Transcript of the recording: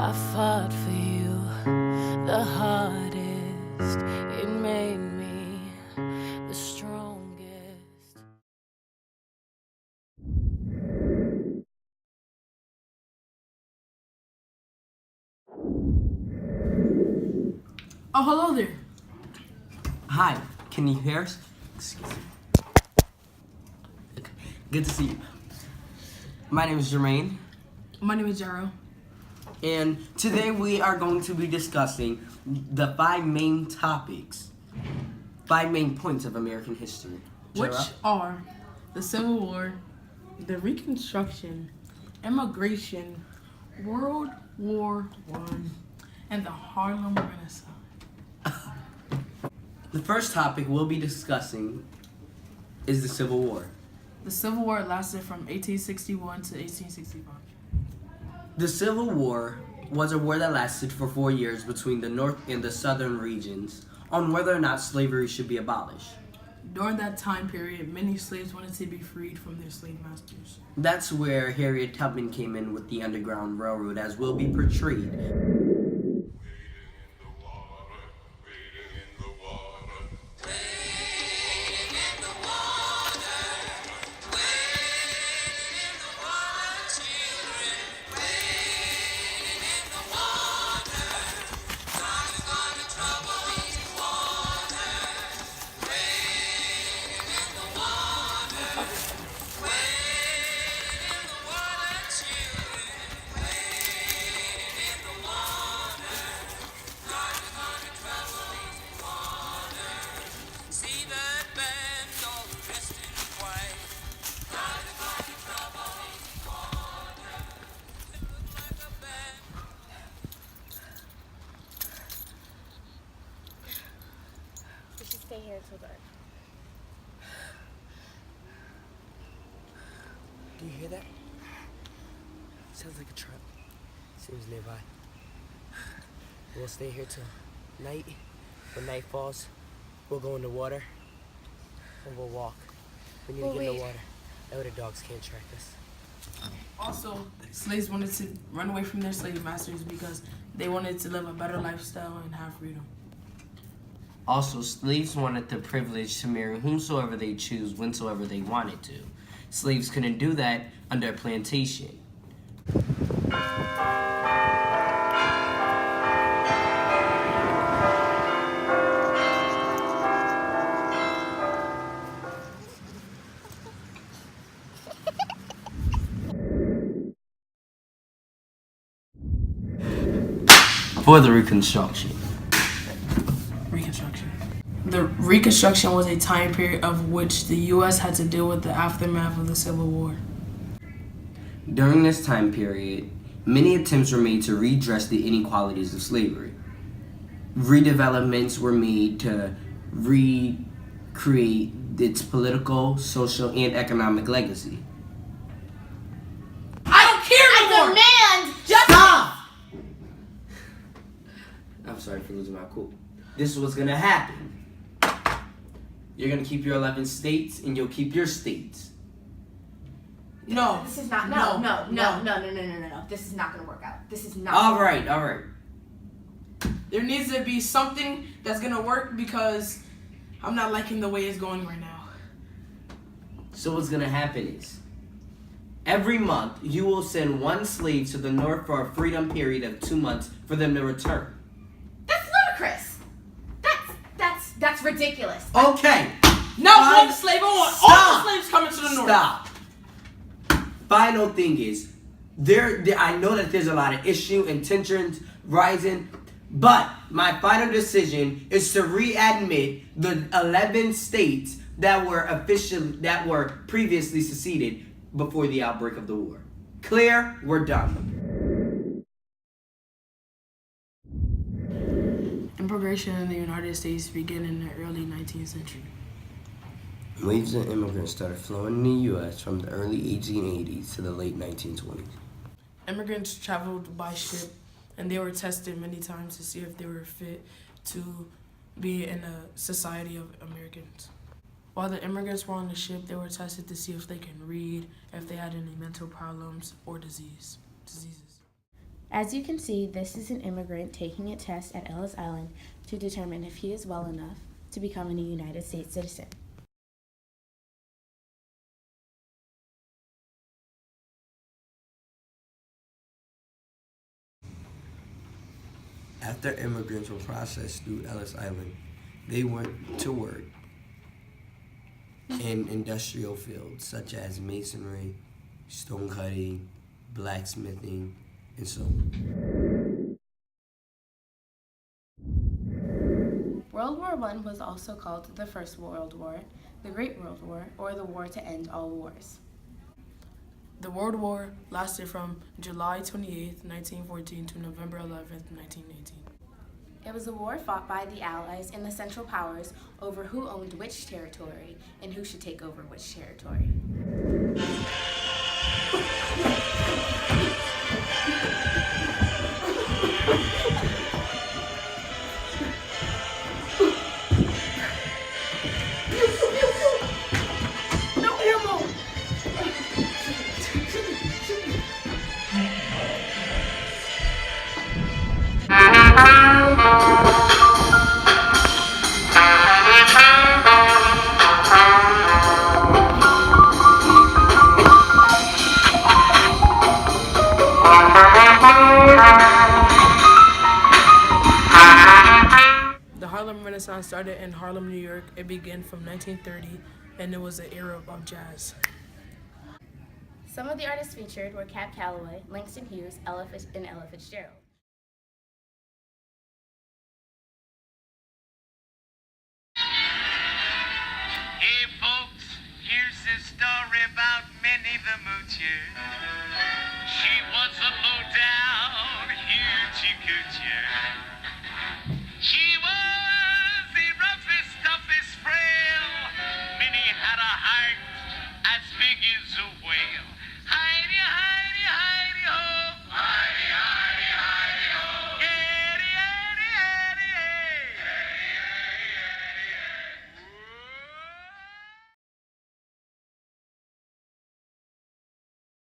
I fought for you the hardest. It made me the strongest. Oh, hello there. Hi, can you hear us? Excuse me. Okay. Good to see you. My name is Jermaine, My name is Jaro. and today we are going to be discussing the five main points of American history. Which Jara? are the Civil War, the Reconstruction, Immigration, World War I, and the Harlem Renaissance. The first topic we'll be discussing is the Civil War. The Civil War lasted from 1861 to 1865. The Civil War was a war that lasted for 4 years between the North and the Southern regions on whether or not slavery should be abolished. During that time period, many slaves wanted to be freed from their slave masters. That's where Harriet Tubman came in with the Underground Railroad, as will be portrayed. We should stay here until dark. Do you hear that? Sounds like a truck. Seems nearby. We'll stay here till night. When night falls, we'll go in the water and we'll walk. We need to get in the water. That way the dogs can't track us. Also, slaves wanted to run away from their slave masters because they wanted to live a better lifestyle and have freedom. Also, slaves wanted the privilege to marry whomsoever they choose, whensoever they wanted to. Slaves couldn't do that under a plantation. For the Reconstruction. Reconstruction. The Reconstruction was a time period of which the U.S. had to deal with the aftermath of the Civil War. During this time period, many attempts were made to redress the inequalities of slavery. Redevelopments were made to recreate its political, social, and economic legacy. I don't care no more! Demand justice! Stop! I'm sorry for losing my cool. This is what's gonna happen. You're gonna keep your 11 states, and you'll keep your states. No. This is not. No. This is not gonna work out. This is not. All right. There needs to be something that's gonna work because I'm not liking the way it's going right now. So what's gonna happen is, every month you will send one slave to the North for a freedom period of 2 months for them to return. That's ludicrous. That's ridiculous. Okay. No, Fine. one slave. I want Stop. all the slaves coming to the North. Stop. Final thing is, I know that there's a lot of issue and tensions rising, but my final decision is to readmit the 11 states that were previously seceded before the outbreak of the war. Clear? We're done. Immigration in the United States began in the early 19th century. Waves of immigrants started flowing in the U.S. from the early 1880s to the late 1920s. Immigrants traveled by ship, and they were tested many times to see if they were fit to be in a society of Americans. While the immigrants were on the ship, they were tested to see if they can read, if they had any mental problems or diseases. As you can see, this is an immigrant taking a test at Ellis Island to determine if he is well enough to become a United States citizen. After immigrants were processed through Ellis Island, they went to work in industrial fields such as masonry, stone cutting, blacksmithing, and so on. World War I was also called the First World War, the Great World War, or the War to End All Wars. The World War lasted from July 28, 1914 to November 11, 1918. It was a war fought by the Allies and the Central Powers over who owned which territory and who should take over which territory. The Harlem Renaissance started in Harlem, New York. It began from 1930, and it was an era of jazz. Some of the artists featured were Cab Calloway, Langston Hughes, and Ella Fitzgerald. Hey folks, here's the story about Minnie the Moocher.